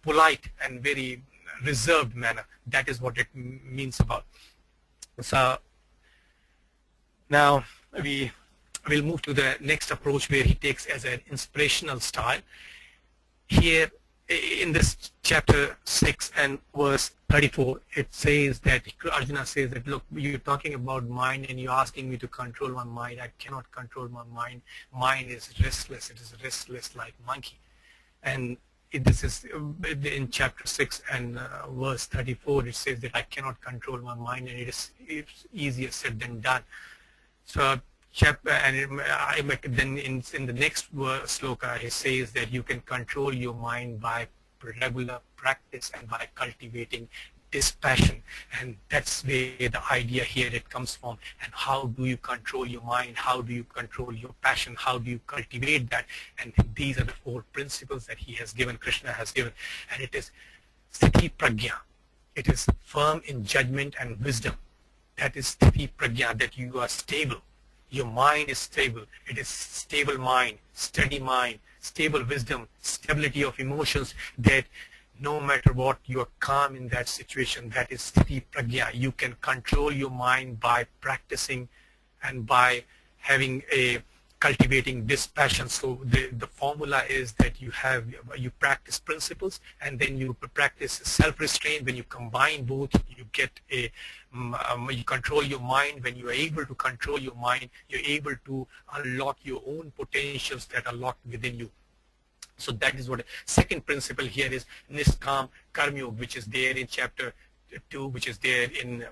polite and very reserved manner. That is what it means about. So now we will move to the next approach, where he takes as an inspirational style. Here in this chapter 6 and verse 34, it says that Arjuna says that, look, you're talking about mind and you're asking me to control my mind. I cannot control my mind. Mind is restless. It is restless like monkey. And this is in chapter 6 and verse 34. It says that I cannot control my mind, and it's easier said than done. So then in the next sloka, he says that you can control your mind by regular practice and by cultivating dispassion. And that's where the idea here it comes from. And how do you control your mind? How do you control your passion? How do you cultivate that? And these are the 4 principles that he has given, Krishna has given. And it is sthiti prajna. It is firm in judgment and wisdom. That is sthiti prajna, that you are stable. Your mind is stable. It is stable mind, steady mind, stable wisdom, stability of emotions, that no matter what, you are calm in that situation. That is sthiti prajna. You can control your mind by practicing and by having cultivating dispassion. So the formula is that you practice principles and then you practice self-restraint. When you combine both, you get you control your mind. When you are able to control your mind, you're able to unlock your own potentials that are locked within you. So that is what second principle here is Niskam Karma Yoga, which is there in chapter 2, which is there in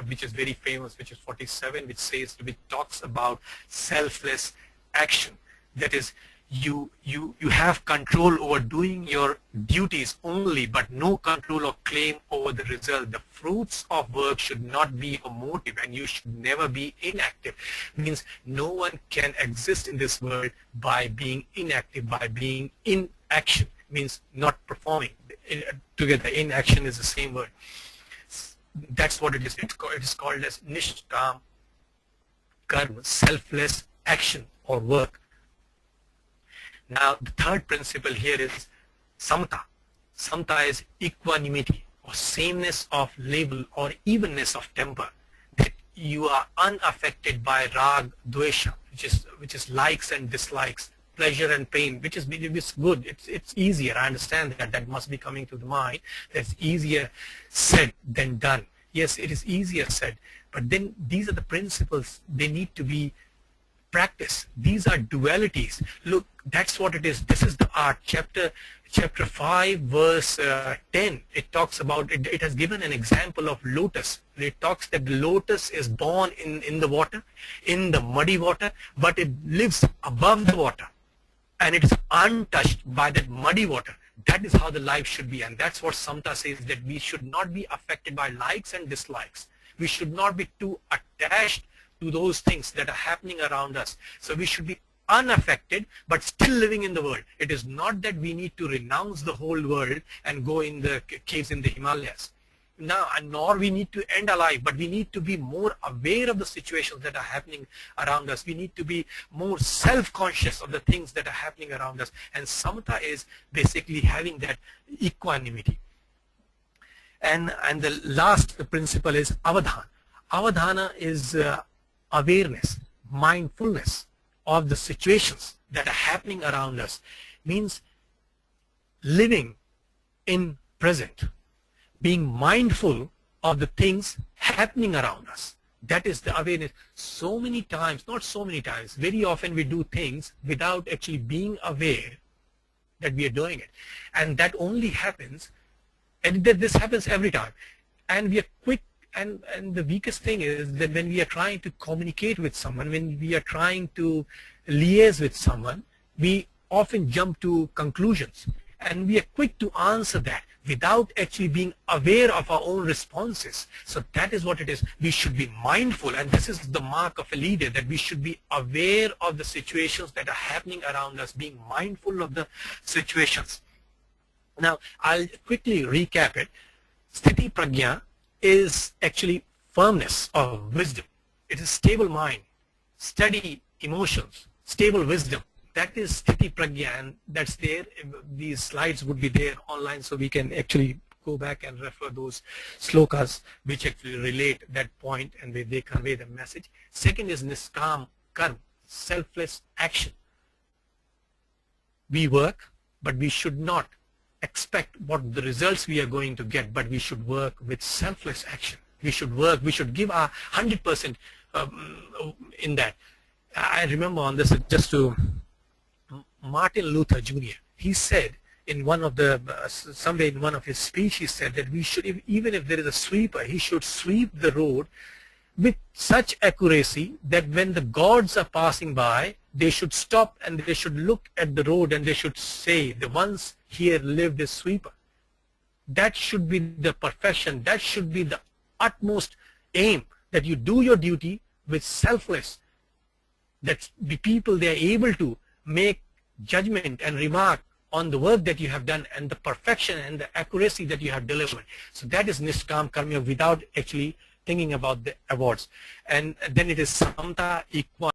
which is very famous, which is 47, which talks about selfless action. That is, you have control over doing your duties only, but no control or claim over the result. The fruits of work should not be a motive, and you should never be inactive. Means no one can exist in this world by being inactive, by being in action. Means not performing. Together, inaction is the same word. That's what it is. It is called as nishkam karma, selfless action or work. Now, the third principle here is samta. Samta is equanimity or sameness of level or evenness of temper. That you are unaffected by rag, dvesha, which is likes and dislikes, pleasure and pain, which is good. It's easier. I understand that must be coming to the mind. That's easier said than done. Yes, it is easier said, but then these are the principles. They need to be practiced. These are dualities. Look, that's what it is. This is the art. Chapter 5 verse 10, it talks about it. It has given an example of lotus. It talks that the lotus is born in the water, in the muddy water, but it lives above the water and it is untouched by that muddy water. That is how the life should be, and that's what Samta says, that we should not be affected by likes and dislikes. We should not be too attached to those things that are happening around us. So we should be unaffected but still living in the world. It is not that we need to renounce the whole world and go in the caves in the Himalayas. Now, nor we need to end our life, but we need to be more aware of the situations that are happening around us. We need to be more self-conscious of the things that are happening around us. And Samata is basically having that equanimity. And the last principle is avadhana. Avadhana is awareness, mindfulness of the situations that are happening around us. Means living in present, being mindful of the things happening around us. That is the awareness. So many times, not so many times, very often we do things without actually being aware that we are doing it. And that only happens, and this happens every time. And we are quick, and the weakest thing is that when we are trying to communicate with someone, when we are trying to liaise with someone, we often jump to conclusions. And we are quick to answer that without actually being aware of our own responses. So that is what it is. We should be mindful, and this is the mark of a leader, that we should be aware of the situations that are happening around us, being mindful of the situations. Now, I'll quickly recap it. Sthiti prajna is actually firmness of wisdom. It is stable mind, steady emotions, stable wisdom. that is Sthiti Pragya, and that's there. These slides would be there online, so we can actually go back and refer those slokas which actually relate that point and they convey the message. Second is Niskam Karma, selfless action. We work, but we should not expect what the results we are going to get, but we should work with selfless action. We should work, we should give our 100% in that. I remember on this, just to Martin Luther Jr., he said in one of the, somewhere in one of his speech, he said that we should, even if there is a sweeper, he should sweep the road with such accuracy that when the gods are passing by, they should stop and they should look at the road and they should say, the once here lived a sweeper. That should be the perfection. That should be the utmost aim, that you do your duty with selfless, that the people, they are able to make judgment and remark on the work that you have done and the perfection and the accuracy that you have delivered. So that is Niskam Karma without actually thinking about the awards. And then it is Samta Equality.